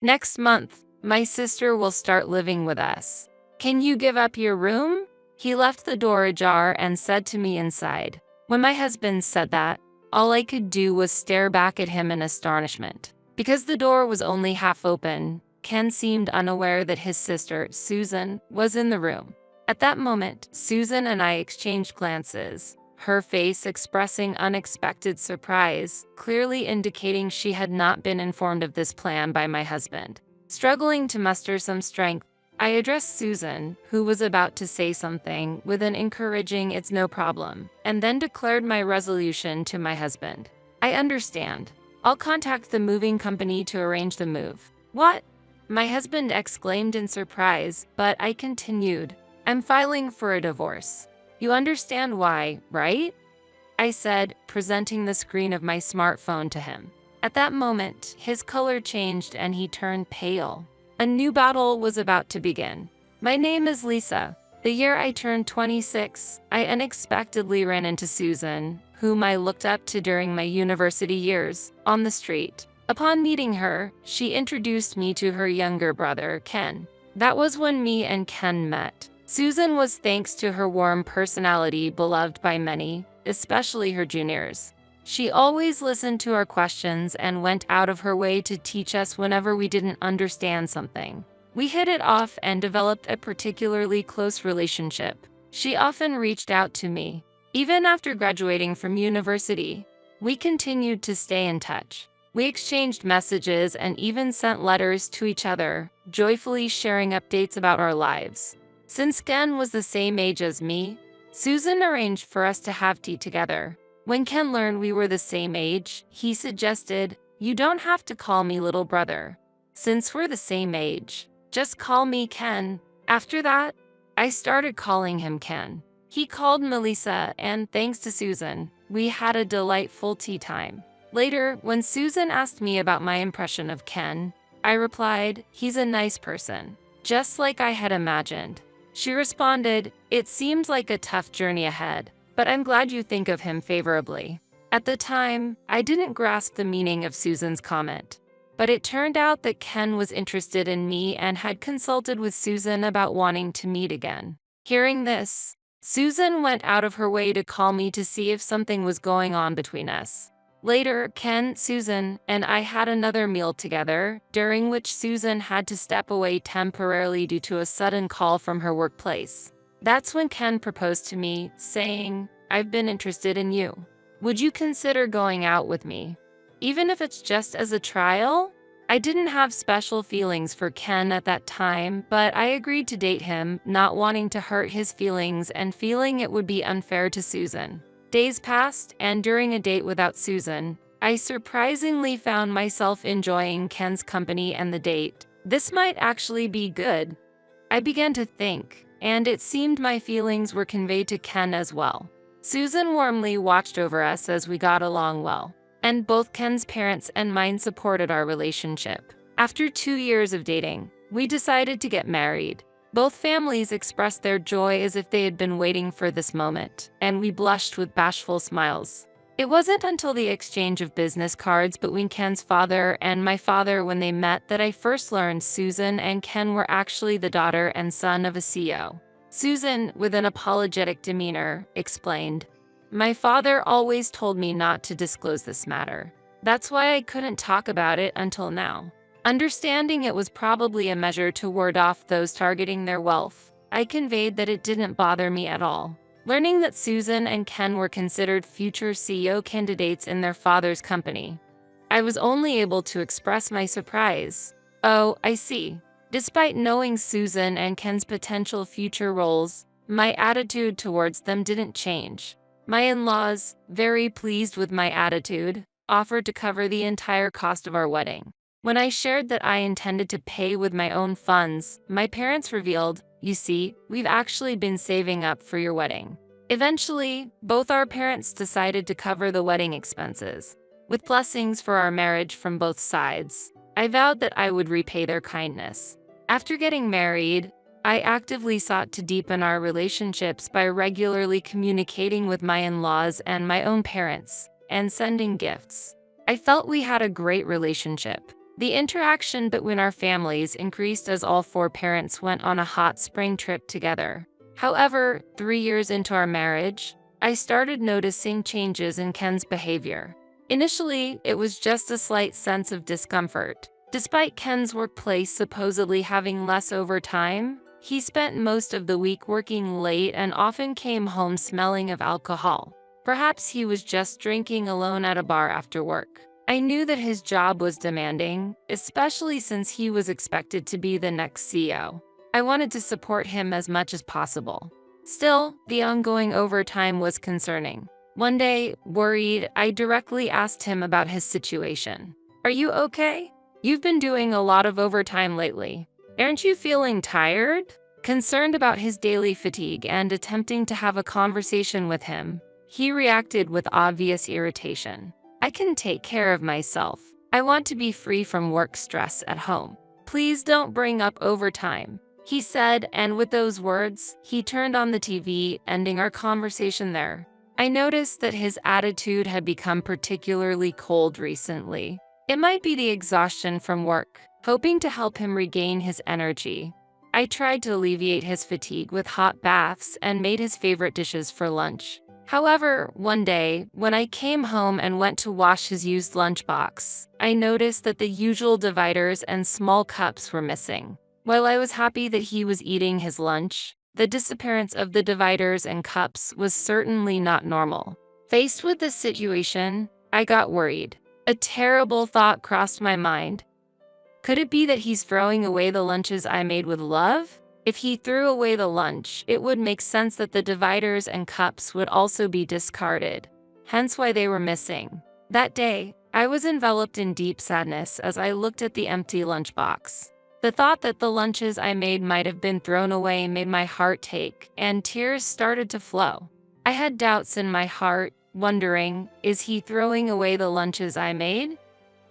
Next month, my sister will start living with us. Can you give up your room? He left the door ajar and said to me inside. When my husband said that, all I could do was stare back at him in astonishment. Because the door was only half open, Ken seemed unaware that his sister, Susan, was in the room. At that moment, Susan and I exchanged glances, her face expressing unexpected surprise, clearly indicating she had not been informed of this plan by my husband. Struggling to muster some strength, I addressed Susan, who was about to say something, with an encouraging "it's no problem," and then declared my resolution to my husband. "I understand. I'll contact the moving company to arrange the move." "What?" my husband exclaimed in surprise, but I continued. "I'm filing for a divorce. You understand why, right?" I said, presenting the screen of my smartphone to him. At that moment, his color changed and he turned pale. A new battle was about to begin. My name is Lisa. The year I turned 26, I unexpectedly ran into Susan, whom I looked up to during my university years, on the street. Upon meeting her, she introduced me to her younger brother, Ken. That was when me and Ken met. Susan was, thanks to her warm personality, beloved by many, especially her juniors. She always listened to our questions and went out of her way to teach us whenever we didn't understand something. We hit it off and developed a particularly close relationship. She often reached out to me. Even after graduating from university, we continued to stay in touch. We exchanged messages and even sent letters to each other, joyfully sharing updates about our lives. Since Ken was the same age as me, Susan arranged for us to have tea together. When Ken learned we were the same age, he suggested, "You don't have to call me little brother. Since we're the same age, just call me Ken." After that, I started calling him Ken. He called Melissa, and thanks to Susan, we had a delightful tea time. Later, when Susan asked me about my impression of Ken, I replied, "He's a nice person, just like I had imagined." She responded, "It seems like a tough journey ahead, but I'm glad you think of him favorably." At the time, I didn't grasp the meaning of Susan's comment, but it turned out that Ken was interested in me and had consulted with Susan about wanting to meet again. Hearing this, Susan went out of her way to call me to see if something was going on between us. Later, Ken, Susan, and I had another meal together, during which Susan had to step away temporarily due to a sudden call from her workplace. That's when Ken proposed to me, saying, "I've been interested in you. Would you consider going out with me? Even if it's just as a trial?" I didn't have special feelings for Ken at that time, but I agreed to date him, not wanting to hurt his feelings and feeling it would be unfair to Susan. Days passed, and during a date without Susan, I surprisingly found myself enjoying Ken's company and the date. This might actually be good. I began to think, and it seemed my feelings were conveyed to Ken as well. Susan warmly watched over us as we got along well, and both Ken's parents and mine supported our relationship. After 2 years of dating, we decided to get married. Both families expressed their joy as if they had been waiting for this moment, and we blushed with bashful smiles. It wasn't until the exchange of business cards between Ken's father and my father when they met that I first learned Susan and Ken were actually the daughter and son of a CEO. Susan, with an apologetic demeanor, explained, "My father always told me not to disclose this matter. That's why I couldn't talk about it until now." Understanding it was probably a measure to ward off those targeting their wealth, I conveyed that it didn't bother me at all. Learning that Susan and Ken were considered future CEO candidates in their father's company, I was only able to express my surprise. "Oh, I see." Despite knowing Susan and Ken's potential future roles, my attitude towards them didn't change. My in-laws, very pleased with my attitude, offered to cover the entire cost of our wedding. When I shared that I intended to pay with my own funds, my parents revealed, "You see, we've actually been saving up for your wedding." Eventually, both our parents decided to cover the wedding expenses. With blessings for our marriage from both sides, I vowed that I would repay their kindness. After getting married, I actively sought to deepen our relationships by regularly communicating with my in-laws and my own parents, and sending gifts. I felt we had a great relationship. The interaction between our families increased as all four parents went on a hot spring trip together. However, 3 years into our marriage, I started noticing changes in Ken's behavior. Initially, it was just a slight sense of discomfort. Despite Ken's workplace supposedly having less overtime, he spent most of the week working late and often came home smelling of alcohol. Perhaps he was just drinking alone at a bar after work. I knew that his job was demanding, especially since he was expected to be the next CEO. I wanted to support him as much as possible. Still, the ongoing overtime was concerning. One day, worried, I directly asked him about his situation. "Are you okay? You've been doing a lot of overtime lately. Aren't you feeling tired?" Concerned about his daily fatigue and attempting to have a conversation with him, he reacted with obvious irritation. "I can take care of myself. I want to be free from work stress at home. Please don't bring up overtime," he said, and with those words, he turned on the TV, ending our conversation there. I noticed that his attitude had become particularly cold recently. It might be the exhaustion from work. Hoping to help him regain his energy, I tried to alleviate his fatigue with hot baths and made his favorite dishes for lunch. However, one day, when I came home and went to wash his used lunchbox, I noticed that the usual dividers and small cups were missing. While I was happy that he was eating his lunch, the disappearance of the dividers and cups was certainly not normal. Faced with this situation, I got worried. A terrible thought crossed my mind. Could it be that he's throwing away the lunches I made with love? If he threw away the lunch, it would make sense that the dividers and cups would also be discarded, hence why they were missing. That day, I was enveloped in deep sadness as I looked at the empty lunchbox. The thought that the lunches I made might have been thrown away made my heart ache, and tears started to flow. I had doubts in my heart, wondering, is he throwing away the lunches I made?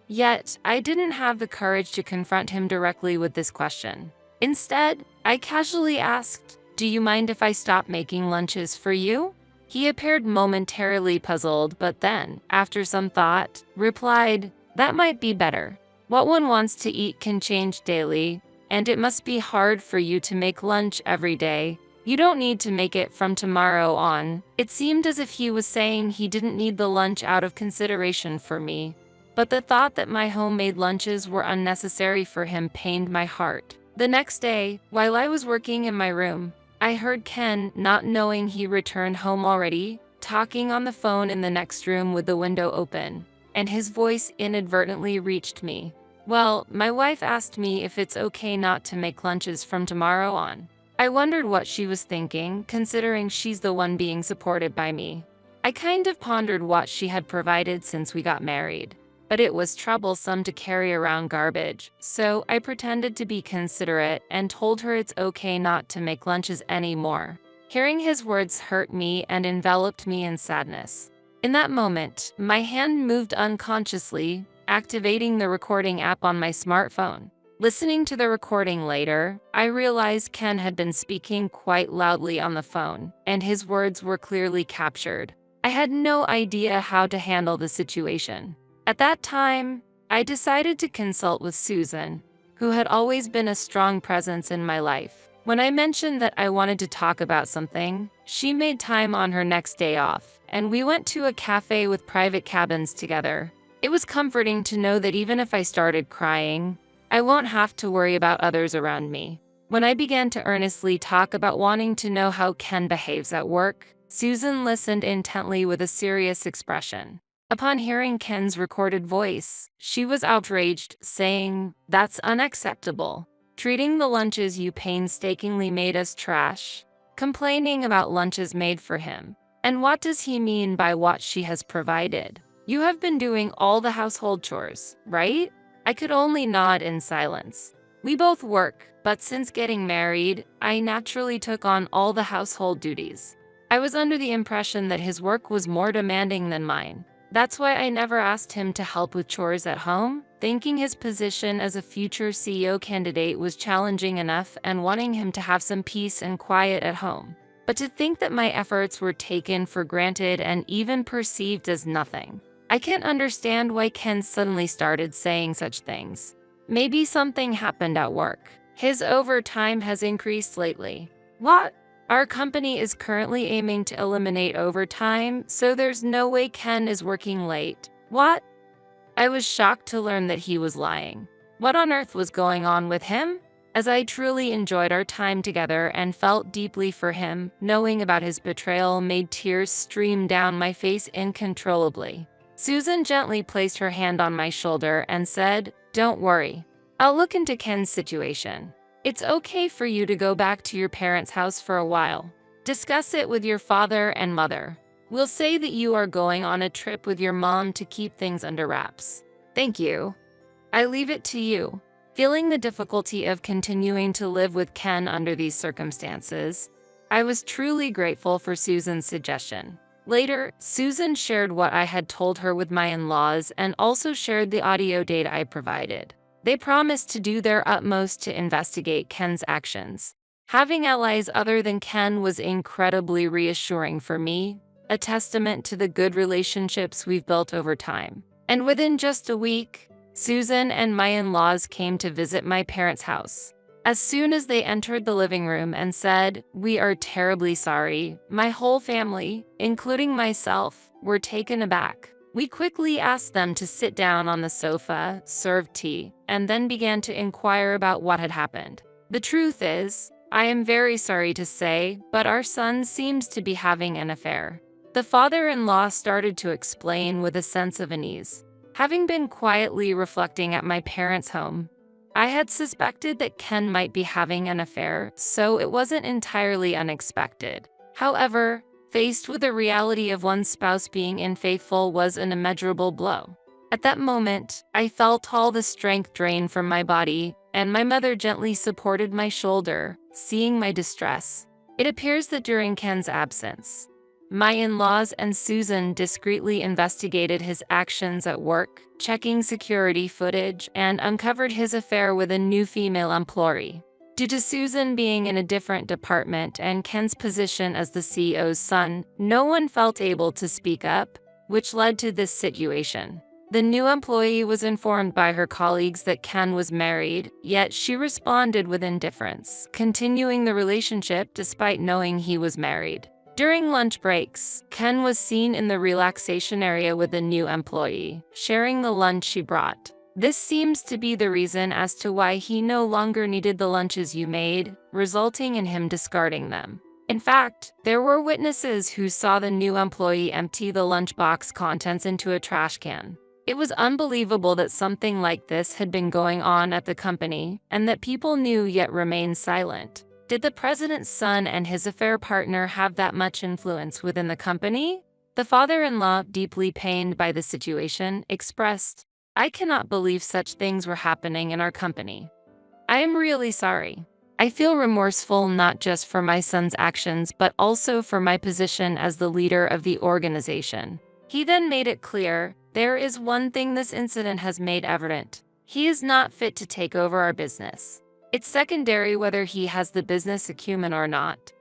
Yet, I didn't have the courage to confront him directly with this question. Instead, I casually asked, "Do you mind if I stop making lunches for you?" He appeared momentarily puzzled, but then, after some thought, replied, "That might be better. What one wants to eat can change daily, and it must be hard for you to make lunch every day. You don't need to make it from tomorrow on." It seemed as if he was saying he didn't need the lunch out of consideration for me, but the thought that my homemade lunches were unnecessary for him pained my heart. The next day, while I was working in my room, I heard Ken, not knowing he returned home already, talking on the phone in the next room with the window open, and his voice inadvertently reached me. "Well, my wife asked me if it's okay not to make lunches from tomorrow on." I wondered what she was thinking, considering she's the one being supported by me. I kind of pondered what she had provided since we got married, but it was troublesome to carry around garbage, so I pretended to be considerate and told her it's okay not to make lunches anymore. Hearing his words hurt me and enveloped me in sadness. In that moment, my hand moved unconsciously, activating the recording app on my smartphone. Listening to the recording later, I realized Ken had been speaking quite loudly on the phone, and his words were clearly captured. I had no idea how to handle the situation. At that time, I decided to consult with Susan, who had always been a strong presence in my life. When I mentioned that I wanted to talk about something, she made time on her next day off, and we went to a cafe with private cabins together. It was comforting to know that even if I started crying, I won't have to worry about others around me. When I began to earnestly talk about wanting to know how Ken behaves at work, Susan listened intently with a serious expression. Upon hearing Ken's recorded voice, she was outraged, saying, "That's unacceptable. Treating the lunches you painstakingly made as trash. Complaining about lunches made for him. And what does he mean by what she has provided? You have been doing all the household chores, right?" I could only nod in silence. We both work, but since getting married, I naturally took on all the household duties. I was under the impression that his work was more demanding than mine. That's why I never asked him to help with chores at home, thinking his position as a future CEO candidate was challenging enough and wanting him to have some peace and quiet at home. But to think that my efforts were taken for granted and even perceived as nothing. I can't understand why Ken suddenly started saying such things. Maybe something happened at work. His overtime has increased lately. What? Our company is currently aiming to eliminate overtime, so there's no way Ken is working late. What? I was shocked to learn that he was lying. What on earth was going on with him? As I truly enjoyed our time together and felt deeply for him, knowing about his betrayal made tears stream down my face uncontrollably. Susan gently placed her hand on my shoulder and said, "Don't worry. I'll look into Ken's situation. It's okay for you to go back to your parents' house for a while. Discuss it with your father and mother. We'll say that you are going on a trip with your mom to keep things under wraps. Thank you. I leave it to you." Feeling the difficulty of continuing to live with Ken under these circumstances, I was truly grateful for Susan's suggestion. Later, Susan shared what I had told her with my in-laws and also shared the audio data I provided. They promised to do their utmost to investigate Ken's actions. Having allies other than Ken was incredibly reassuring for me, a testament to the good relationships we've built over time. And within just a week, Susan and my in-laws came to visit my parents' house. As soon as they entered the living room and said, "We are terribly sorry," my whole family, including myself, were taken aback. We quickly asked them to sit down on the sofa, served tea, and then began to inquire about what had happened. The truth is, I am very sorry to say, but our son seems to be having an affair. The father-in-law started to explain with a sense of unease. Having been quietly reflecting at my parents' home, I had suspected that Ken might be having an affair, so it wasn't entirely unexpected. However, faced with the reality of one's spouse being unfaithful was an immeasurable blow. At that moment, I felt all the strength drain from my body, and my mother gently supported my shoulder, seeing my distress. It appears that during Ken's absence, my in-laws and Susan discreetly investigated his actions at work, checking security footage, and uncovered his affair with a new female employee. Due to Susan being in a different department and Ken's position as the CEO's son, no one felt able to speak up, which led to this situation. The new employee was informed by her colleagues that Ken was married, yet she responded with indifference, continuing the relationship despite knowing he was married. During lunch breaks, Ken was seen in the relaxation area with the new employee, sharing the lunch she brought. This seems to be the reason as to why he no longer needed the lunches you made, resulting in him discarding them. In fact, there were witnesses who saw the new employee empty the lunchbox contents into a trash can. It was unbelievable that something like this had been going on at the company, and that people knew yet remained silent. Did the president's son and his affair partner have that much influence within the company? The father-in-law, deeply pained by the situation, expressed, "I cannot believe such things were happening in our company. I am really sorry. I feel remorseful not just for my son's actions but also for my position as the leader of the organization." He then made it clear, "There is one thing this incident has made evident. He is not fit to take over our business. It's secondary whether he has the business acumen or not.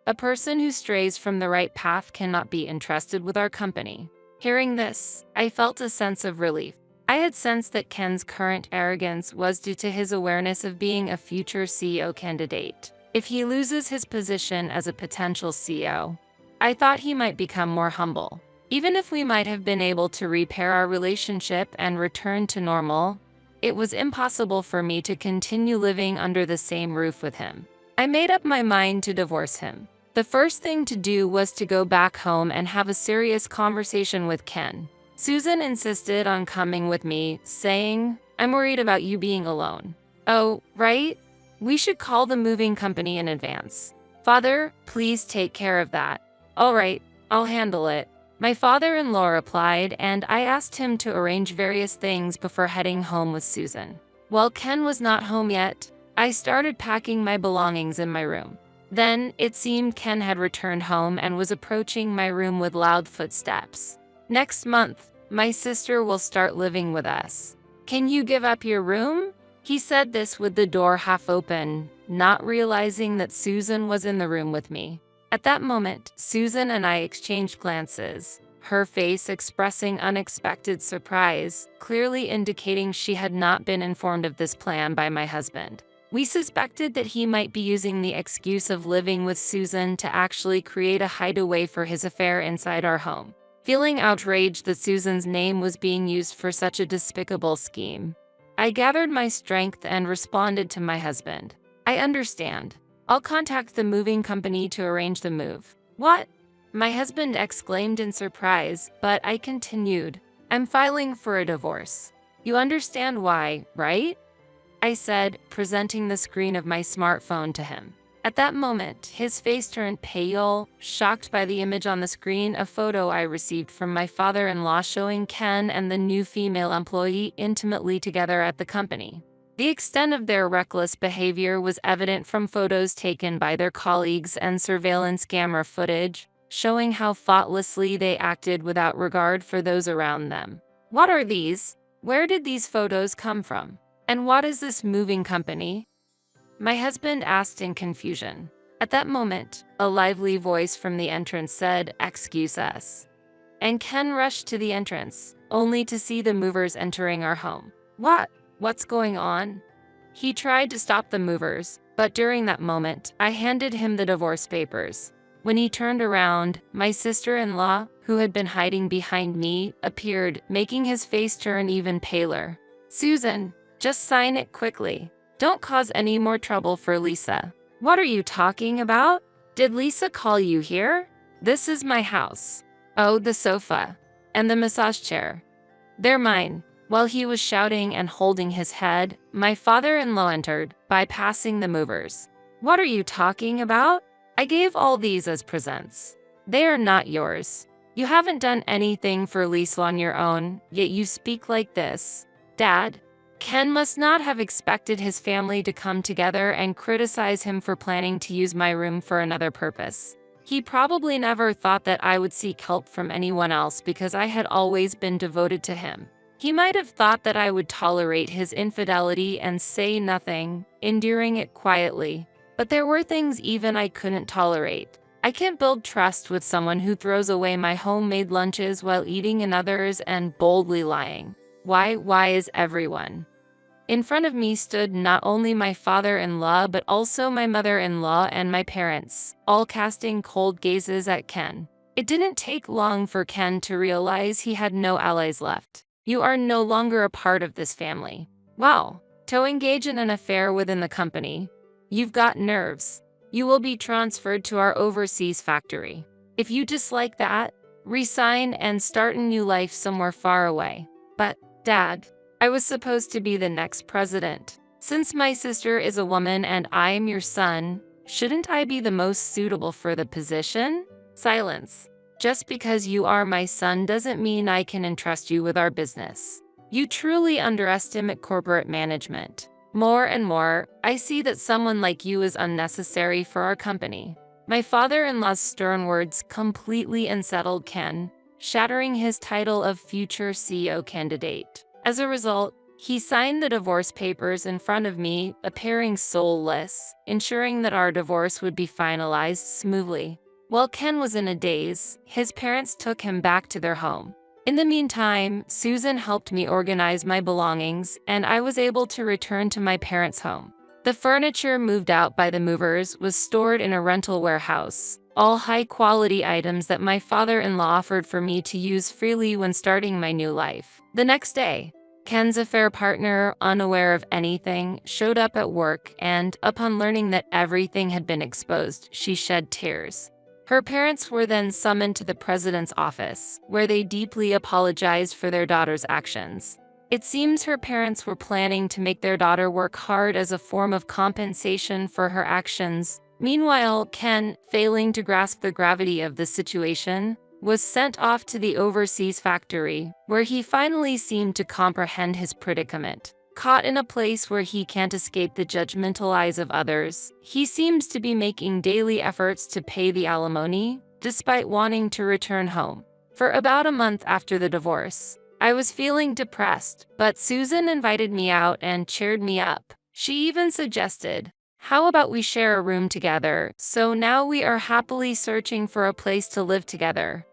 A person who strays from the right path cannot be entrusted with our company." Hearing this, I felt a sense of relief. I had sensed that Ken's current arrogance was due to his awareness of being a future CEO candidate. If he loses his position as a potential CEO, I thought he might become more humble. Even if we might have been able to repair our relationship and return to normal, it was impossible for me to continue living under the same roof with him. I made up my mind to divorce him. The first thing to do was to go back home and have a serious conversation with Ken. Susan insisted on coming with me, saying, "I'm worried about you being alone." "Oh, right? We should call the moving company in advance." "Father, please take care of that." "All right, I'll handle it." My father-in-law replied, and I asked him to arrange various things before heading home with Susan. While Ken was not home yet, I started packing my belongings in my room. Then, it seemed Ken had returned home and was approaching my room with loud footsteps. "Next month, my sister will start living with us. Can you give up your room?" He said this with the door half open, not realizing that Susan was in the room with me. At that moment, Susan and I exchanged glances. her face expressing unexpected surprise, clearly indicating she had not been informed of this plan by my husband. We suspected that he might be using the excuse of living with Susan to actually create a hideaway for his affair inside our home. Feeling outraged that Susan's name was being used for such a despicable scheme, I gathered my strength and responded to my husband. I understand. I'll contact the moving company to arrange the move. What? My husband exclaimed in surprise, but I continued. I'm filing for a divorce. You understand why, right? I said, presenting the screen of my smartphone to him. At that moment, his face turned pale, shocked by the image on the screen, a photo I received from my father-in-law showing Ken and the new female employee intimately together at the company. The extent of their reckless behavior was evident from photos taken by their colleagues and surveillance camera footage, showing how thoughtlessly they acted without regard for those around them. What are these? Where did these photos come from? And what is this moving company? My husband asked in confusion. At that moment, a lively voice from the entrance said, "Excuse us." And Ken rushed to the entrance, only to see the movers entering our home. What's going on? He tried to stop the movers, but during that moment, I handed him the divorce papers. When he turned around, my sister-in-law, who had been hiding behind me, appeared, making his face turn even paler. "Susan, just sign it quickly. Don't cause any more trouble for Lisa." What are you talking about? Did Lisa call you here? This is my house. Oh, the sofa. And the massage chair. They're mine. While he was shouting and holding his head, my father-in-law entered, bypassing the movers. What are you talking about? I gave all these as presents. They are not yours. You haven't done anything for Lisa on your own, yet you speak like this. Dad, Ken must not have expected his family to come together and criticize him for planning to use my room for another purpose. He probably never thought that I would seek help from anyone else because I had always been devoted to him. He might have thought that I would tolerate his infidelity and say nothing, enduring it quietly. But there were things even I couldn't tolerate. I can't build trust with someone who throws away my homemade lunches while eating another's and boldly lying. Why is everyone? In front of me stood not only my father-in-law but also my mother-in-law and my parents, all casting cold gazes at Ken. It didn't take long for Ken to realize he had no allies left. You are no longer a part of this family. Wow. To engage in an affair within the company. You've got nerves. You will be transferred to our overseas factory. If you dislike that, resign and start a new life somewhere far away. But, Dad, I was supposed to be the next president. Since my sister is a woman and I am your son, shouldn't I be the most suitable for the position? Silence. Just because you are my son doesn't mean I can entrust you with our business. You truly underestimate corporate management. More and more, I see that someone like you is unnecessary for our company. My father-in-law's stern words completely unsettled Ken, shattering his title of future CEO candidate. As a result, he signed the divorce papers in front of me, appearing soulless, ensuring that our divorce would be finalized smoothly. While Ken was in a daze, his parents took him back to their home. In the meantime, Susan helped me organize my belongings, and I was able to return to my parents' home. The furniture moved out by the movers was stored in a rental warehouse, all high-quality items that my father-in-law offered for me to use freely when starting my new life. The next day, Ken's affair partner, unaware of anything, showed up at work and, upon learning that everything had been exposed, she shed tears. Her parents were then summoned to the president's office, where they deeply apologized for their daughter's actions. It seems her parents were planning to make their daughter work hard as a form of compensation for her actions. Meanwhile, Ken, failing to grasp the gravity of the situation, was sent off to the overseas factory, where he finally seemed to comprehend his predicament. Caught in a place where he can't escape the judgmental eyes of others, he seems to be making daily efforts to pay the alimony, despite wanting to return home. For about a month after the divorce, I was feeling depressed, but Susan invited me out and cheered me up. She even suggested, "How about we share a room together?" So now we are happily searching for a place to live together.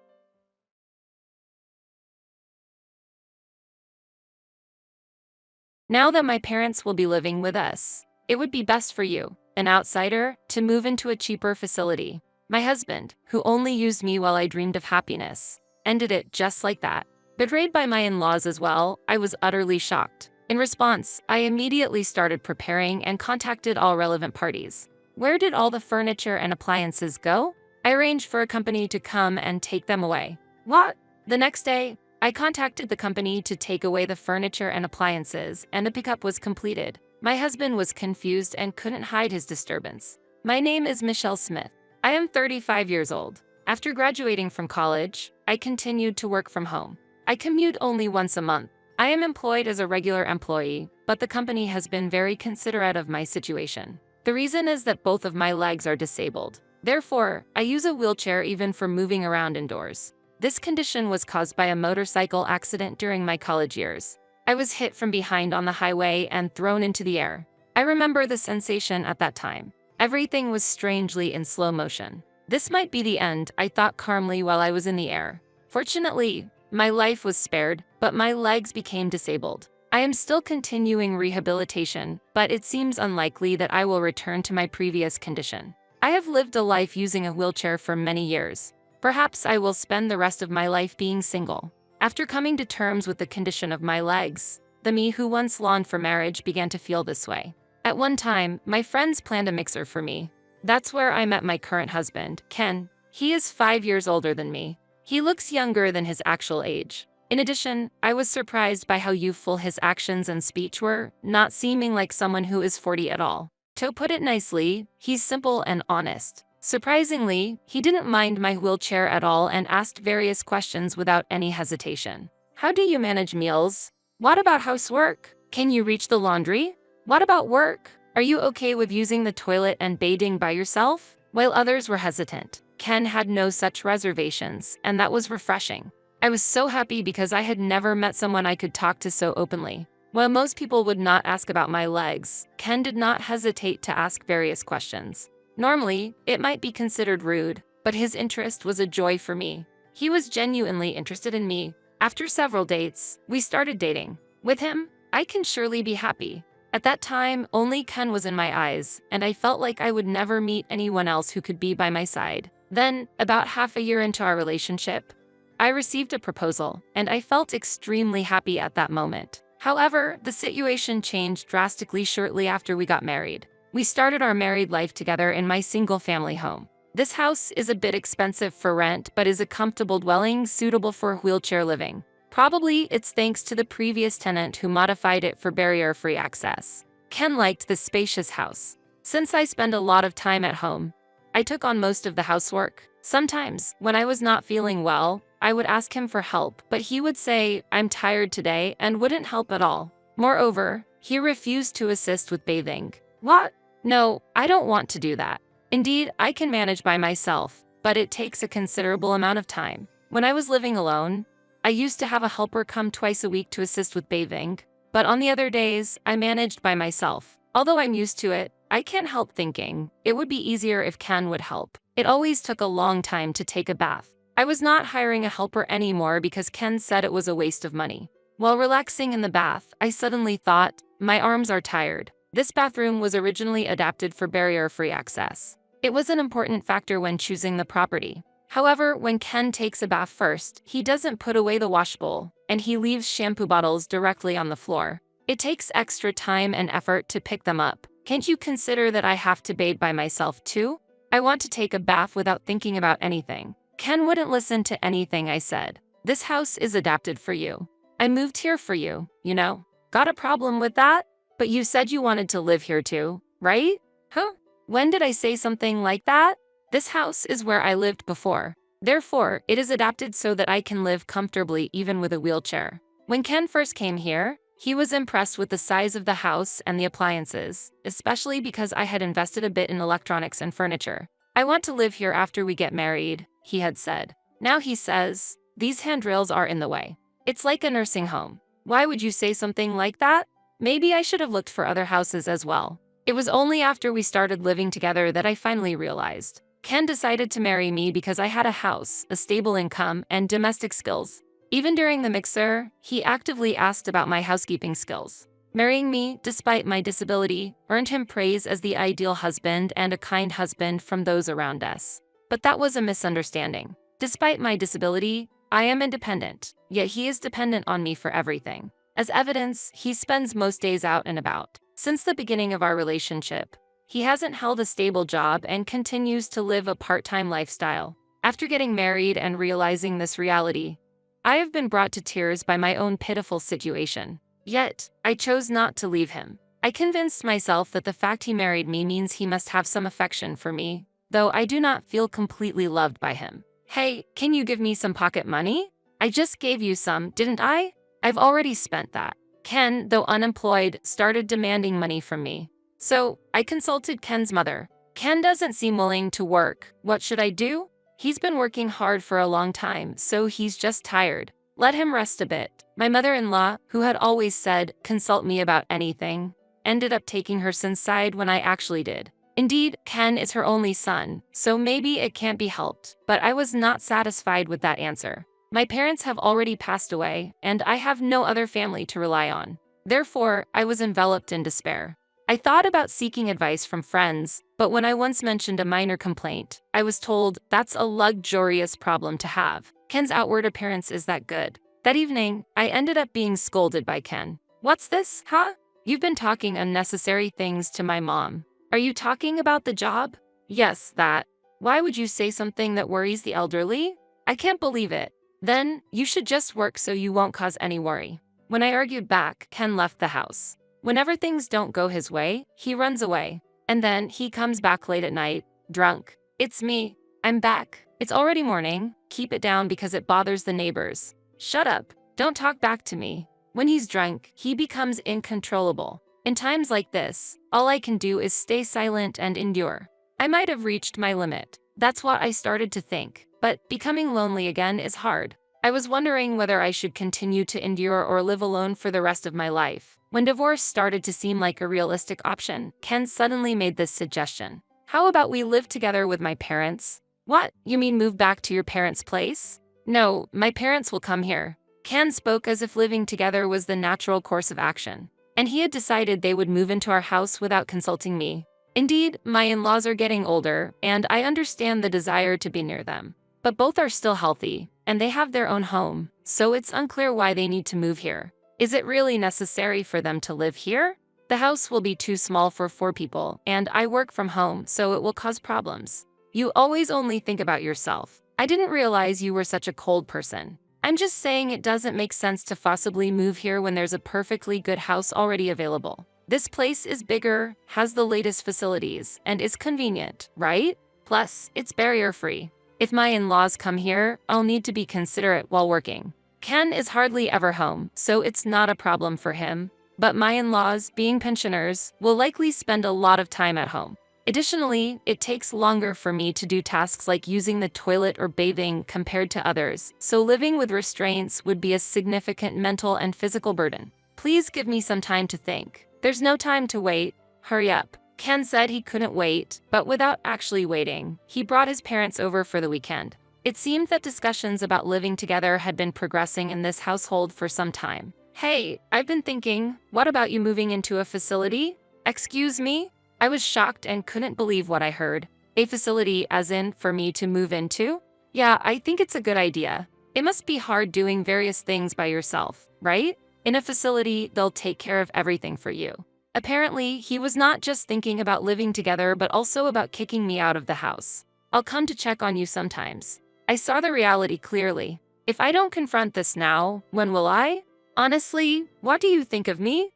Now that my parents will be living with us, it would be best for you, an outsider, to move into a cheaper facility. My husband, who only used me while I dreamed of happiness, ended it just like that. Betrayed by my in-laws as well, I was utterly shocked. In response, I immediately started preparing and contacted all relevant parties. Where did all the furniture and appliances go? I arranged for a company to come and take them away. What? The next day, I contacted the company to take away the furniture and appliances, and the pickup was completed. My husband was confused and couldn't hide his disturbance. My name is Michelle Smith. I am 35 years old. After graduating from college, I continued to work from home. I commute only once a month. I am employed as a regular employee, but the company has been very considerate of my situation. The reason is that both of my legs are disabled. Therefore, I use a wheelchair even for moving around indoors. This condition was caused by a motorcycle accident during my college years. I was hit from behind on the highway and thrown into the air. I remember the sensation at that time. Everything was strangely in slow motion. This might be the end, I thought calmly while I was in the air. Fortunately, my life was spared, but my legs became disabled. I am still continuing rehabilitation, but it seems unlikely that I will return to my previous condition. I have lived a life using a wheelchair for many years. Perhaps I will spend the rest of my life being single. After coming to terms with the condition of my legs, the me who once longed for marriage began to feel this way. At one time, my friends planned a mixer for me. That's where I met my current husband, Ken. He is 5 years older than me. He looks younger than his actual age. In addition, I was surprised by how youthful his actions and speech were, not seeming like someone who is 40 at all. To put it nicely, he's simple and honest. Surprisingly, he didn't mind my wheelchair at all and asked various questions without any hesitation. How do you manage meals? What about housework? Can you reach the laundry? What about work? Are you okay with using the toilet and bathing by yourself? While others were hesitant, Ken had no such reservations, and that was refreshing. I was so happy because I had never met someone I could talk to so openly. While most people would not ask about my legs, Ken did not hesitate to ask various questions. Normally, it might be considered rude, but his interest was a joy for me. He was genuinely interested in me. After several dates, we started dating. With him, I can surely be happy. At that time, only Ken was in my eyes, and I felt like I would never meet anyone else who could be by my side. Then, about half a year into our relationship, I received a proposal, and I felt extremely happy at that moment. However, the situation changed drastically shortly after we got married. We started our married life together in my single-family home. This house is a bit expensive for rent, but is a comfortable dwelling suitable for wheelchair living. Probably it's thanks to the previous tenant who modified it for barrier-free access. Ken liked this spacious house. Since I spend a lot of time at home, I took on most of the housework. Sometimes, when I was not feeling well, I would ask him for help, but he would say, "I'm tired today," and wouldn't help at all. Moreover, he refused to assist with bathing. What? No, I don't want to do that. Indeed, I can manage by myself, but it takes a considerable amount of time. When I was living alone, I used to have a helper come twice a week to assist with bathing, but on the other days, I managed by myself. Although I'm used to it, I can't help thinking it would be easier if Ken would help. It always took a long time to take a bath. I was not hiring a helper anymore because Ken said it was a waste of money. While relaxing in the bath, I suddenly thought, my arms are tired. This bathroom was originally adapted for barrier-free access. It was an important factor when choosing the property. However, when Ken takes a bath first, he doesn't put away the wash bowl, and he leaves shampoo bottles directly on the floor. It takes extra time and effort to pick them up. Can't you consider that I have to bathe by myself too? I want to take a bath without thinking about anything. Ken wouldn't listen to anything I said. This house is adapted for you. I moved here for you, you know. Got a problem with that? But you said you wanted to live here too, right? Huh? When did I say something like that? This house is where I lived before. Therefore, it is adapted so that I can live comfortably even with a wheelchair. When Ken first came here, he was impressed with the size of the house and the appliances, especially because I had invested a bit in electronics and furniture. I want to live here after we get married, he had said. Now he says, these handrails are in the way. It's like a nursing home. Why would you say something like that? Maybe I should have looked for other houses as well. It was only after we started living together that I finally realized. Ken decided to marry me because I had a house, a stable income, and domestic skills. Even during the mixer, he actively asked about my housekeeping skills. Marrying me, despite my disability, earned him praise as the ideal husband and a kind husband from those around us. But that was a misunderstanding. Despite my disability, I am independent, yet he is dependent on me for everything. As evidence, he spends most days out and about. Since the beginning of our relationship, he hasn't held a stable job and continues to live a part-time lifestyle. After getting married and realizing this reality, I have been brought to tears by my own pitiful situation. Yet, I chose not to leave him. I convinced myself that the fact he married me means he must have some affection for me, though I do not feel completely loved by him. Hey, can you give me some pocket money? I just gave you some, didn't I? I've already spent that. Ken, though unemployed, started demanding money from me. So, I consulted Ken's mother. Ken doesn't seem willing to work. What should I do? He's been working hard for a long time, so he's just tired. Let him rest a bit. My mother-in-law, who had always said, consult me about anything, ended up taking her son's side when I actually did. Indeed, Ken is her only son, so maybe it can't be helped, but I was not satisfied with that answer. My parents have already passed away, and I have no other family to rely on. Therefore, I was enveloped in despair. I thought about seeking advice from friends, but when I once mentioned a minor complaint, I was told that's a luxurious problem to have. Ken's outward appearance is that good. That evening, I ended up being scolded by Ken. What's this, huh? You've been talking unnecessary things to my mom. Are you talking about the job? Yes, that. Why would you say something that worries the elderly? I can't believe it. Then, you should just work so you won't cause any worry. When I argued back, Ken left the house. Whenever things don't go his way, he runs away. And then he comes back late at night, drunk. It's me. I'm back. It's already morning. Keep it down because it bothers the neighbors. Shut up. Don't talk back to me. When he's drunk, he becomes uncontrollable. In times like this, all I can do is stay silent and endure. I might have reached my limit. That's what I started to think. But becoming lonely again is hard. I was wondering whether I should continue to endure or live alone for the rest of my life. When divorce started to seem like a realistic option, Ken suddenly made this suggestion. How about we live together with my parents? What, you mean move back to your parents' place? No, my parents will come here. Ken spoke as if living together was the natural course of action. And he had decided they would move into our house without consulting me. Indeed, my in-laws are getting older, and I understand the desire to be near them. But both are still healthy, and they have their own home, so it's unclear why they need to move here. Is it really necessary for them to live here? The house will be too small for 4 people, and I work from home, so it will cause problems. You always only think about yourself. I didn't realize you were such a cold person. I'm just saying it doesn't make sense to forcibly move here when there's a perfectly good house already available. This place is bigger, has the latest facilities, and is convenient, right? Plus, it's barrier-free. If my in-laws come here, I'll need to be considerate while working. Ken is hardly ever home, so it's not a problem for him. But my in-laws, being pensioners, will likely spend a lot of time at home. Additionally, it takes longer for me to do tasks like using the toilet or bathing compared to others, so living with restraints would be a significant mental and physical burden. Please give me some time to think. There's no time to wait. Hurry up. Ken said he couldn't wait, but without actually waiting, he brought his parents over for the weekend. It seemed that discussions about living together had been progressing in this household for some time. Hey, I've been thinking, what about you moving into a facility? Excuse me? I was shocked and couldn't believe what I heard. A facility as in for me to move into? Yeah, I think it's a good idea. It must be hard doing various things by yourself, right? In a facility, they'll take care of everything for you. Apparently, he was not just thinking about living together but also about kicking me out of the house. I'll come to check on you sometimes. I saw the reality clearly. If I don't confront this now, when will I? Honestly, what do you think of me?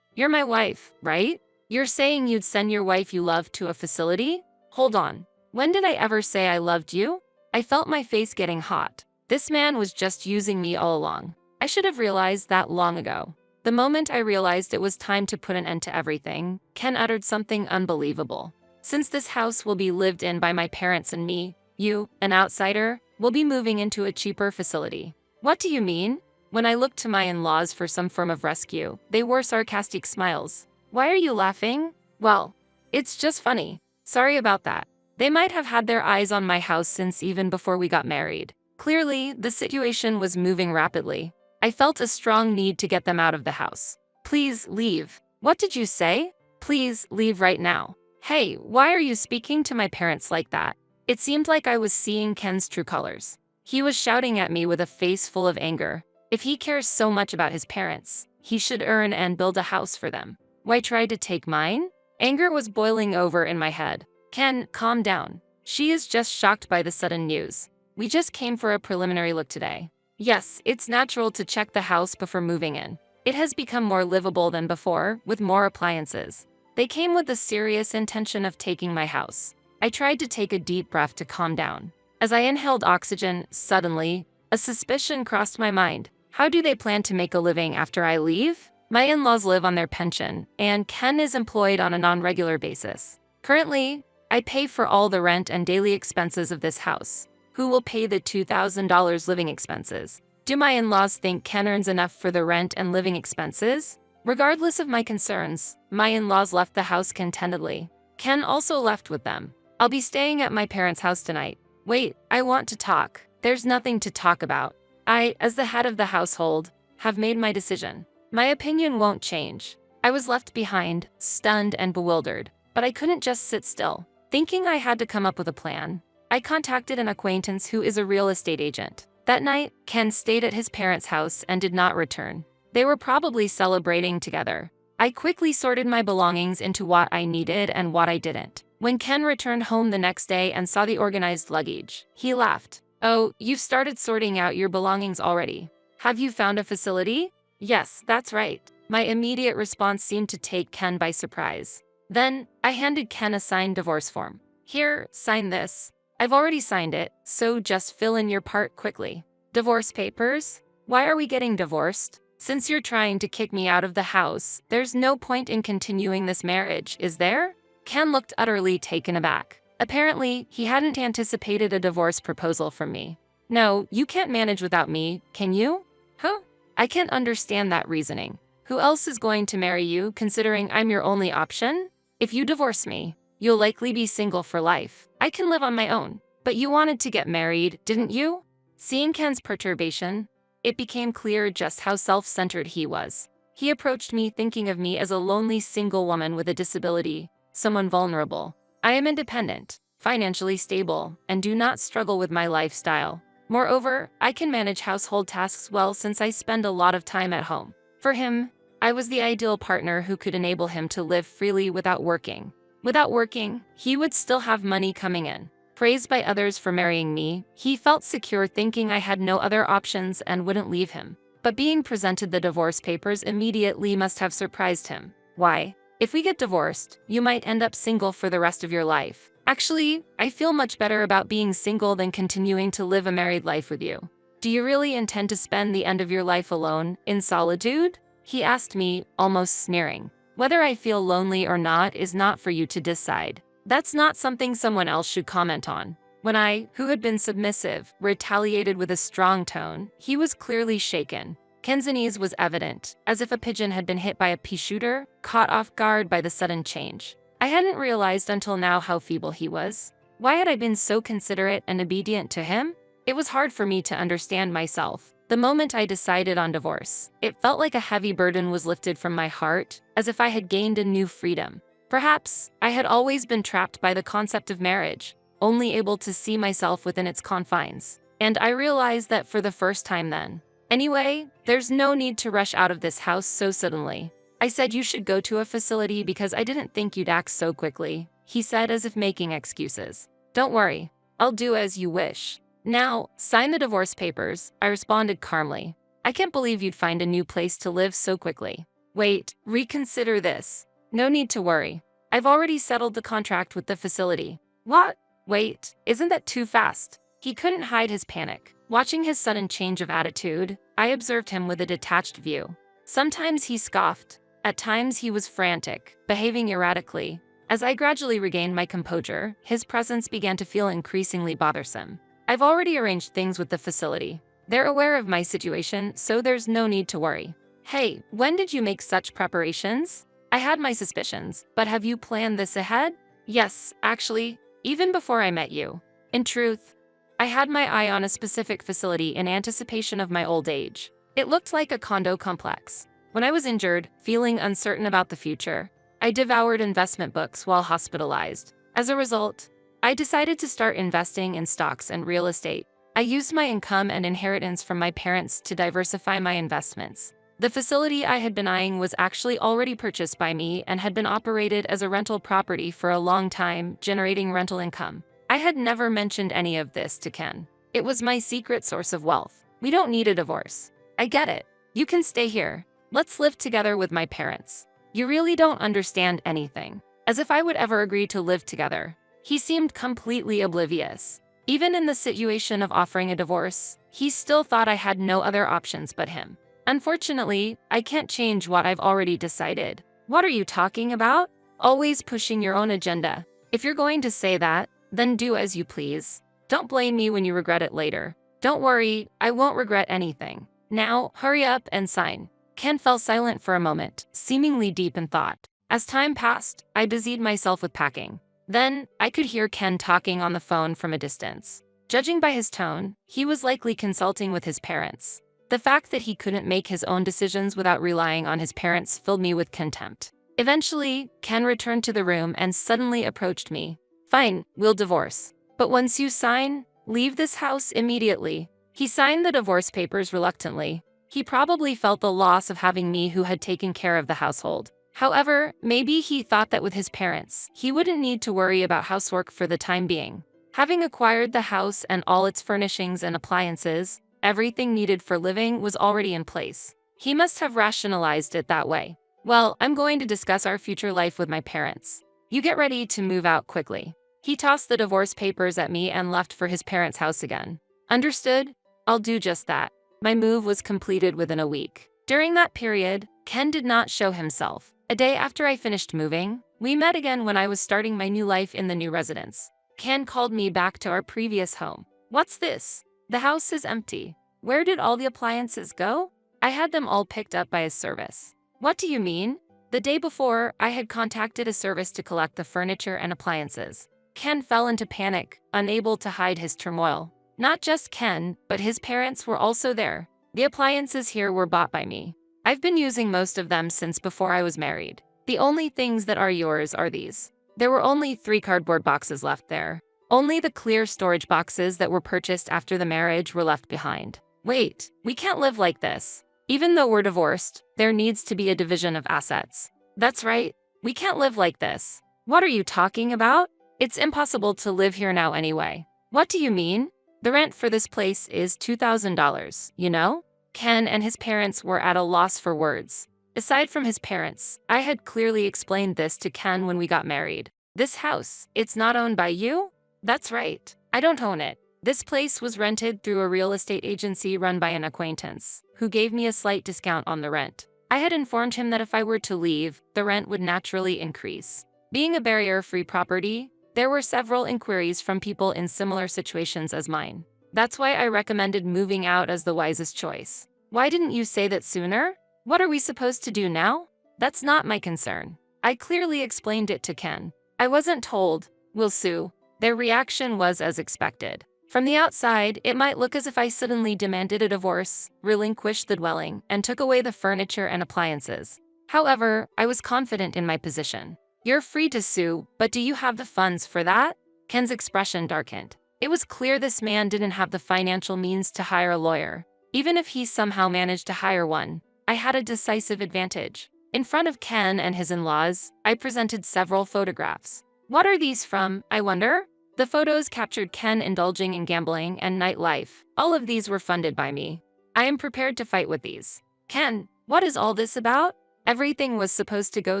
You're my wife, right? You're saying you'd send your wife you love to a facility? Hold on. When did I ever say I loved you? I felt my face getting hot. This man was just using me all along. I should have realized that long ago. The moment I realized it was time to put an end to everything, Ken uttered something unbelievable. Since this house will be lived in by my parents and me, you, an outsider, will be moving into a cheaper facility. What do you mean? When I looked to my in-laws for some form of rescue, they wore sarcastic smiles. Why are you laughing? Well, it's just funny. Sorry about that. They might have had their eyes on my house since even before we got married. Clearly, the situation was moving rapidly. I felt a strong need to get them out of the house. Please leave. What did you say? Please leave right now. Hey, why are you speaking to my parents like that? It seemed like I was seeing Ken's true colors. He was shouting at me with a face full of anger. If he cares so much about his parents, he should earn and build a house for them. Why try to take mine? Anger was boiling over in my head. Ken, calm down. She is just shocked by the sudden news. We just came for a preliminary look today. Yes, it's natural to check the house before moving in. It has become more livable than before, with more appliances. They came with the serious intention of taking my house. I tried to take a deep breath to calm down. As I inhaled oxygen, suddenly, a suspicion crossed my mind. How do they plan to make a living after I leave? My in-laws live on their pension, and Ken is employed on a non-regular basis. Currently, I pay for all the rent and daily expenses of this house. Who will pay the $2,000 living expenses? Do my in-laws think Ken earns enough for the rent and living expenses? Regardless of my concerns, my in-laws left the house contentedly. Ken also left with them. I'll be staying at my parents' house tonight. Wait, I want to talk. There's nothing to talk about. I, as the head of the household, have made my decision. My opinion won't change. I was left behind, stunned and bewildered, but I couldn't just sit still. Thinking I had to come up with a plan, I contacted an acquaintance who is a real estate agent. That night, Ken stayed at his parents' house and did not return. They were probably celebrating together. I quickly sorted my belongings into what I needed and what I didn't. When Ken returned home the next day and saw the organized luggage, he laughed. Oh, you've started sorting out your belongings already. Have you found a facility? Yes, that's right. My immediate response seemed to take Ken by surprise. Then, I handed Ken a signed divorce form. Here, sign this. I've already signed it, so just fill in your part quickly. Divorce papers? Why are we getting divorced? Since you're trying to kick me out of the house, there's no point in continuing this marriage, is there? Ken looked utterly taken aback. Apparently, he hadn't anticipated a divorce proposal from me. No, you can't manage without me, can you? Huh? I can't understand that reasoning. Who else is going to marry you, considering I'm your only option? If you divorce me, you'll likely be single for life. I can live on my own. But you wanted to get married, didn't you? Seeing Ken's perturbation, it became clear just how self-centered he was. He approached me thinking of me as a lonely single woman with a disability, someone vulnerable. I am independent, financially stable, and do not struggle with my lifestyle. Moreover, I can manage household tasks well since I spend a lot of time at home. For him, I was the ideal partner who could enable him to live freely without working. Without working, he would still have money coming in. Praised by others for marrying me, he felt secure thinking I had no other options and wouldn't leave him. But being presented the divorce papers immediately must have surprised him. Why? If we get divorced, you might end up single for the rest of your life. Actually, I feel much better about being single than continuing to live a married life with you. Do you really intend to spend the end of your life alone, in solitude? He asked me, almost sneering. Whether I feel lonely or not is not for you to decide. That's not something someone else should comment on. When I, who had been submissive, retaliated with a strong tone, he was clearly shaken. Ken's unease was evident, as if a pigeon had been hit by a pea shooter, caught off guard by the sudden change. I hadn't realized until now how feeble he was. Why had I been so considerate and obedient to him? It was hard for me to understand myself. The moment I decided on divorce, it felt like a heavy burden was lifted from my heart, as if I had gained a new freedom. Perhaps I had always been trapped by the concept of marriage, only able to see myself within its confines. And I realized that for the first time then. Anyway, there's no need to rush out of this house so suddenly. I said you should go to a facility because I didn't think you'd act so quickly, he said as if making excuses. Don't worry, I'll do as you wish. Now, sign the divorce papers, I responded calmly. I can't believe you'd find a new place to live so quickly. Wait, reconsider this. No need to worry. I've already settled the contract with the facility. What? Wait, isn't that too fast? He couldn't hide his panic. Watching his sudden change of attitude, I observed him with a detached view. Sometimes he scoffed. At times he was frantic, behaving erratically. As I gradually regained my composure, his presence began to feel increasingly bothersome. I've already arranged things with the facility. They're aware of my situation, so there's no need to worry. Hey, when did you make such preparations? I had my suspicions, but have you planned this ahead? Yes, actually, even before I met you. In truth, I had my eye on a specific facility in anticipation of my old age. It looked like a condo complex. When I was injured, feeling uncertain about the future, I devoured investment books while hospitalized. As a result, I decided to start investing in stocks and real estate. I used my income and inheritance from my parents to diversify my investments. The facility I had been eyeing was actually already purchased by me and had been operated as a rental property for a long time, generating rental income. I had never mentioned any of this to Ken. It was my secret source of wealth. We don't need a divorce. I get it. You can stay here. Let's live together with my parents. You really don't understand anything. As if I would ever agree to live together. He seemed completely oblivious. Even in the situation of offering a divorce, he still thought I had no other options but him. Unfortunately, I can't change what I've already decided. What are you talking about? Always pushing your own agenda. If you're going to say that, then do as you please. Don't blame me when you regret it later. Don't worry, I won't regret anything. Now, hurry up and sign. Ken fell silent for a moment, seemingly deep in thought. As time passed, I busied myself with packing. Then, I could hear Ken talking on the phone from a distance. Judging by his tone, he was likely consulting with his parents. The fact that he couldn't make his own decisions without relying on his parents filled me with contempt. Eventually, Ken returned to the room and suddenly approached me. Fine, we'll divorce. But once you sign, leave this house immediately. He signed the divorce papers reluctantly. He probably felt the loss of having me who had taken care of the household. However, maybe he thought that with his parents, he wouldn't need to worry about housework for the time being. Having acquired the house and all its furnishings and appliances, everything needed for living was already in place. He must have rationalized it that way. Well, I'm going to discuss our future life with my parents. You get ready to move out quickly. He tossed the divorce papers at me and left for his parents' house again. Understood? I'll do just that. My move was completed within a week. During that period, Ken did not show himself. A day after I finished moving, we met again when I was starting my new life in the new residence. Ken called me back to our previous home. What's this? The house is empty. Where did all the appliances go? I had them all picked up by a service. What do you mean? The day before, I had contacted a service to collect the furniture and appliances. Ken fell into panic, unable to hide his turmoil. Not just Ken, but his parents were also there. The appliances here were bought by me. I've been using most of them since before I was married. The only things that are yours are these. There were only 3 cardboard boxes left there. Only the clear storage boxes that were purchased after the marriage were left behind. Wait, we can't live like this. Even though we're divorced, there needs to be a division of assets. That's right, we can't live like this. What are you talking about? It's impossible to live here now anyway. What do you mean? The rent for this place is $2,000, you know? Ken and his parents were at a loss for words. Aside from his parents, I had clearly explained this to Ken when we got married. This house, it's not owned by you? That's right, I don't own it. This place was rented through a real estate agency run by an acquaintance, who gave me a slight discount on the rent. I had informed him that if I were to leave, the rent would naturally increase. Being a barrier-free property, there were several inquiries from people in similar situations as mine. That's why I recommended moving out as the wisest choice. Why didn't you say that sooner? What are we supposed to do now? That's not my concern. I clearly explained it to Ken. I wasn't told, we'll sue. Their reaction was as expected. From the outside, it might look as if I suddenly demanded a divorce, relinquished the dwelling, and took away the furniture and appliances. However, I was confident in my position. You're free to sue, but do you have the funds for that? Ken's expression darkened. It was clear this man didn't have the financial means to hire a lawyer. Even if he somehow managed to hire one, I had a decisive advantage. In front of Ken and his in-laws, I presented several photographs. What are these from, I wonder? The photos captured Ken indulging in gambling and nightlife. All of these were funded by me. I am prepared to fight with these. Ken, what is all this about? Everything was supposed to go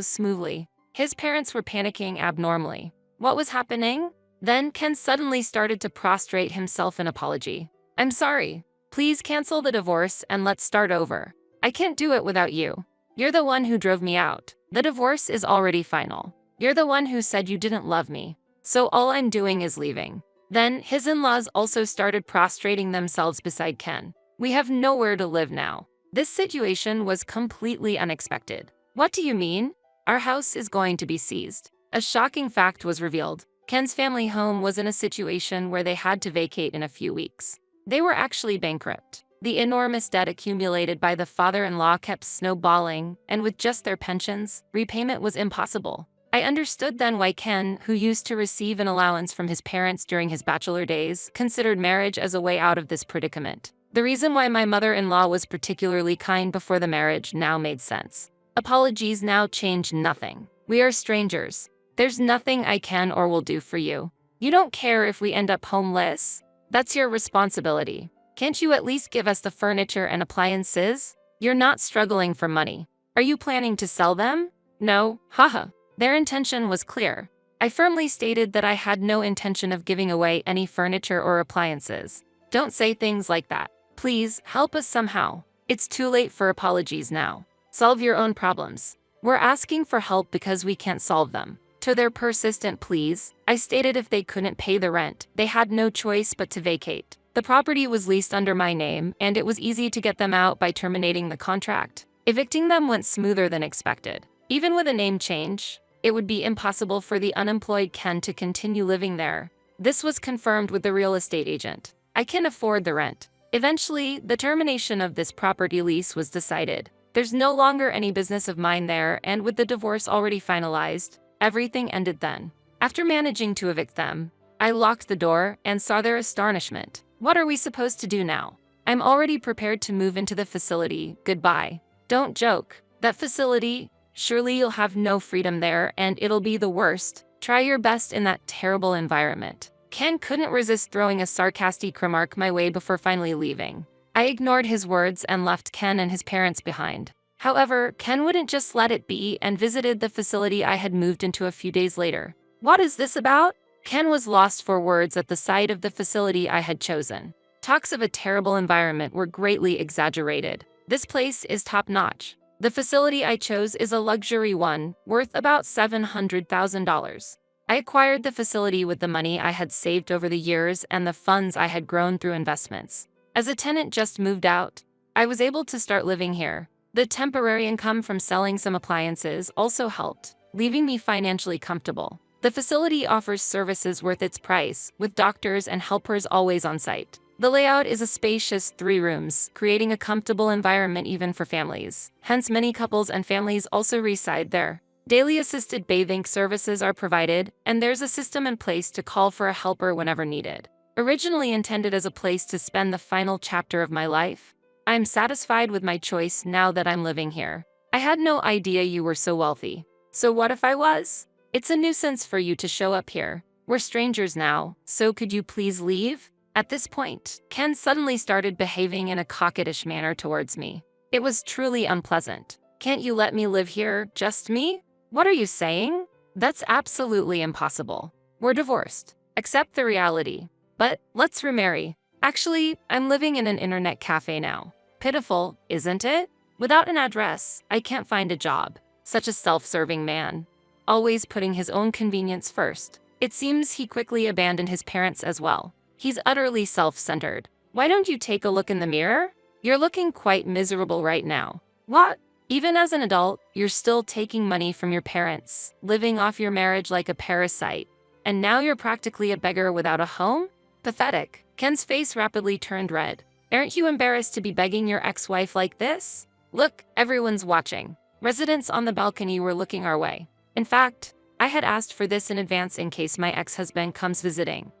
smoothly. His parents were panicking abnormally. What was happening? Then Ken suddenly started to prostrate himself in apology. I'm sorry. Please cancel the divorce and let's start over. I can't do it without you. You're the one who drove me out. The divorce is already final. You're the one who said you didn't love me. So all I'm doing is leaving. Then his in-laws also started prostrating themselves beside Ken. We have nowhere to live now. This situation was completely unexpected. What do you mean? Our house is going to be seized. A shocking fact was revealed. Ken's family home was in a situation where they had to vacate in a few weeks. They were actually bankrupt. The enormous debt accumulated by the father-in-law kept snowballing, and with just their pensions, repayment was impossible. I understood then why Ken, who used to receive an allowance from his parents during his bachelor days, considered marriage as a way out of this predicament. The reason why my mother-in-law was particularly kind before the marriage now made sense. Apologies now change nothing. We are strangers. There's nothing I can or will do for you. You don't care if we end up homeless? That's your responsibility. Can't you at least give us the furniture and appliances? You're not struggling for money. Are you planning to sell them? No, haha. Their intention was clear. I firmly stated that I had no intention of giving away any furniture or appliances. Don't say things like that. Please, help us somehow. It's too late for apologies now. Solve your own problems. We're asking for help because we can't solve them. To their persistent pleas, I stated if they couldn't pay the rent, they had no choice but to vacate. The property was leased under my name, and it was easy to get them out by terminating the contract. Evicting them went smoother than expected. Even with a name change, it would be impossible for the unemployed Ken to continue living there. This was confirmed with the real estate agent. I can afford the rent. Eventually, the termination of this property lease was decided. There's no longer any business of mine there, and with the divorce already finalized, everything ended then. After managing to evict them, I locked the door and saw their astonishment. What are we supposed to do now? I'm already prepared to move into the facility. Goodbye. Don't joke. That facility, surely you'll have no freedom there and it'll be the worst. Try your best in that terrible environment. Ken couldn't resist throwing a sarcastic remark my way before finally leaving. I ignored his words and left Ken and his parents behind. However, Ken wouldn't just let it be and visited the facility I had moved into a few days later. What is this about? Ken was lost for words at the sight of the facility I had chosen. Talks of a terrible environment were greatly exaggerated. This place is top-notch. The facility I chose is a luxury one, worth about $700,000. I acquired the facility with the money I had saved over the years and the funds I had grown through investments. As a tenant just moved out, I was able to start living here. The temporary income from selling some appliances also helped, leaving me financially comfortable. The facility offers services worth its price, with doctors and helpers always on site. The layout is a spacious 3 rooms, creating a comfortable environment even for families. Hence, many couples and families also reside there. Daily assisted bathing services are provided, and there's a system in place to call for a helper whenever needed. Originally intended as a place to spend the final chapter of my life, I'm satisfied with my choice now that I'm living here. I had no idea you were so wealthy. So what if I was? It's a nuisance for you to show up here. We're strangers now, so could you please leave? At this point, Ken suddenly started behaving in a coquettish manner towards me. It was truly unpleasant. Can't you let me live here, just me? What are you saying? That's absolutely impossible. We're divorced. Accept the reality. But let's remarry. Actually, I'm living in an internet cafe now. Pitiful, isn't it? Without an address, I can't find a job. Such a self-serving man. Always putting his own convenience first. It seems he quickly abandoned his parents as well. He's utterly self-centered. Why don't you take a look in the mirror? You're looking quite miserable right now. What? Even as an adult, you're still taking money from your parents, living off your marriage like a parasite. And now you're practically a beggar without a home? Pathetic. Ken's face rapidly turned red. Aren't you embarrassed to be begging your ex-wife like this? Look, everyone's watching. Residents on the balcony were looking our way. In fact, I had asked for this in advance in case my ex-husband comes visiting.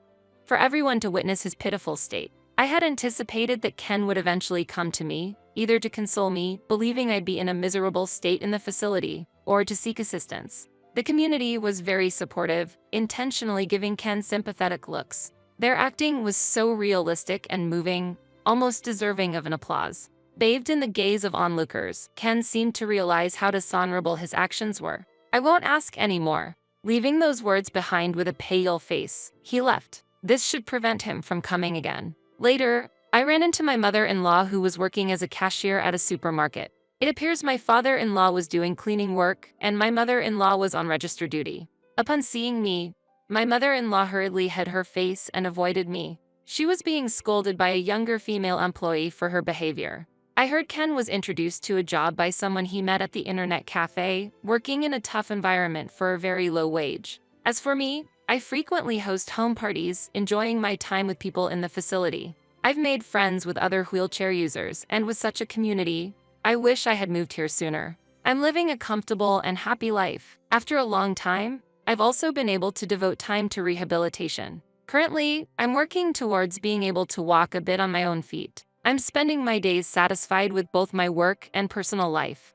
For everyone to witness his pitiful state. I had anticipated that Ken would eventually come to me, either to console me, believing I'd be in a miserable state in the facility, or to seek assistance. The community was very supportive, intentionally giving Ken sympathetic looks. Their acting was so realistic and moving, almost deserving of an applause. Bathed in the gaze of onlookers, Ken seemed to realize how dishonorable his actions were. I won't ask any more. Leaving those words behind with a pale face, he left. This should prevent him from coming again. Later, I ran into my mother-in-law who was working as a cashier at a supermarket. It appears my father-in-law was doing cleaning work, and my mother-in-law was on register duty. Upon seeing me, my mother-in-law hurriedly hid her face and avoided me. She was being scolded by a younger female employee for her behavior. I heard Ken was introduced to a job by someone he met at the internet cafe, working in a tough environment for a very low wage. As for me, I frequently host home parties, enjoying my time with people in the facility. I've made friends with other wheelchair users and with such a community. I wish I had moved here sooner. I'm living a comfortable and happy life. After a long time, I've also been able to devote time to rehabilitation. Currently, I'm working towards being able to walk a bit on my own feet. I'm spending my days satisfied with both my work and personal life.